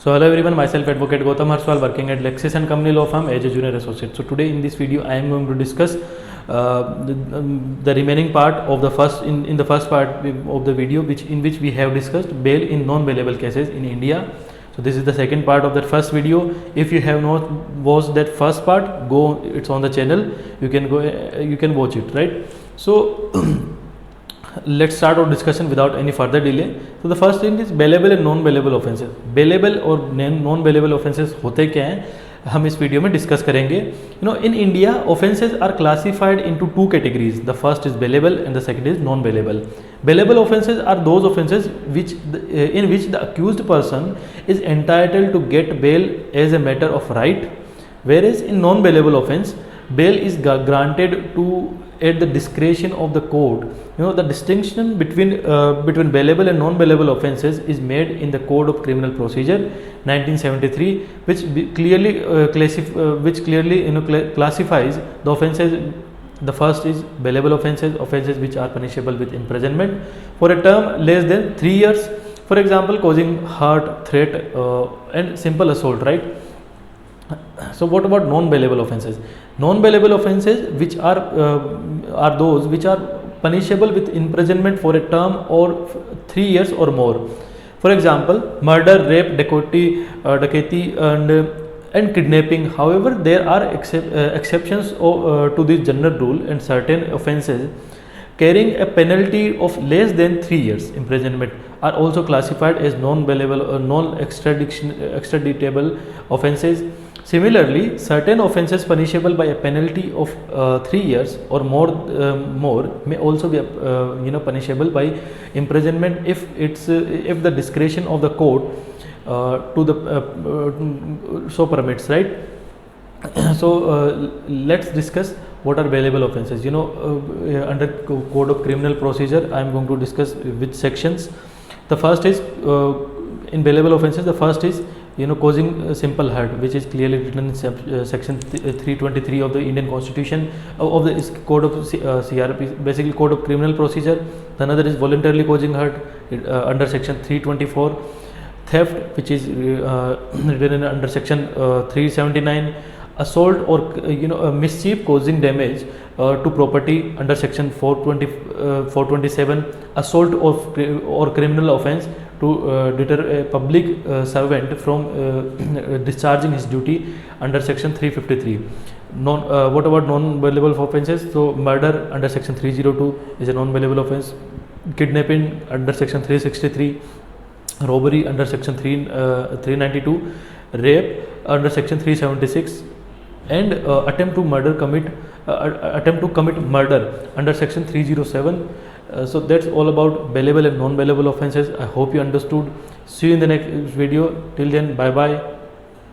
So hello everyone, myself Advocate Gautam Harswal working at Lexis and Company Law Firm as a junior associate. So today in this video I am going to discuss the remaining part of the first in the first part of the video which we have discussed bail in non-bailable cases in India. So this is the second part of that first video. If you have not watched that first part, go, it's on the channel, you can go, you can watch it, right? So let's start our discussion without any further delay. So the first thing is bailable and non bailable offenses. Bailable और non bailable offenses होते क्या हैं हम इस video में discuss करेंगे. You know, in India offenses are classified into two categories. The first is bailable and the second is non bailable. Bailable offenses are those offenses in which the accused person is entitled to get bail as a matter of right, whereas in non bailable offense bail is granted to at the discretion of the court. You know, the distinction between bailable and non-bailable offences is made in the Code of Criminal Procedure 1973, which clearly classifies the offences. The first is bailable offences which are punishable with imprisonment for a term less than 3 years. For example, causing hurt, threat, and simple assault, right? So what about non-bailable offences? Non-bailable offences which are those which are punishable with imprisonment for a term or 3 years or more. For example, murder, rape, dacoity and kidnapping. However, there are exceptions to this general rule, and certain offences carrying a penalty of less than 3 years imprisonment are also classified as non-bailable or non-extraditable offences. Similarly, certain offences punishable by a penalty of 3 years or more may also be punishable by imprisonment if the discretion of the court so permits, right? So let's discuss what are bailable offences. Under Code of Criminal Procedure I am going to discuss which sections. The first is in bailable offences, the first is causing simple hurt, which is clearly written in section 323 of the Indian Constitution of the Code of CRP, basically Code of Criminal Procedure. The another is voluntarily causing hurt under section 324. Theft, which is written under section 379. Assault or mischief causing damage to property under section 427. Assault or criminal offence to deter a public servant from discharging his duty under section 353. What about non-bailable offences? So murder under section 302 is a non-bailable offence. Kidnapping under section 363. Robbery under section 392. Rape under section 376. And attempt to commit murder under section 307. So that's all about bailable and non-bailable offences. I hope you understood. See you in the next video. Till then, bye bye.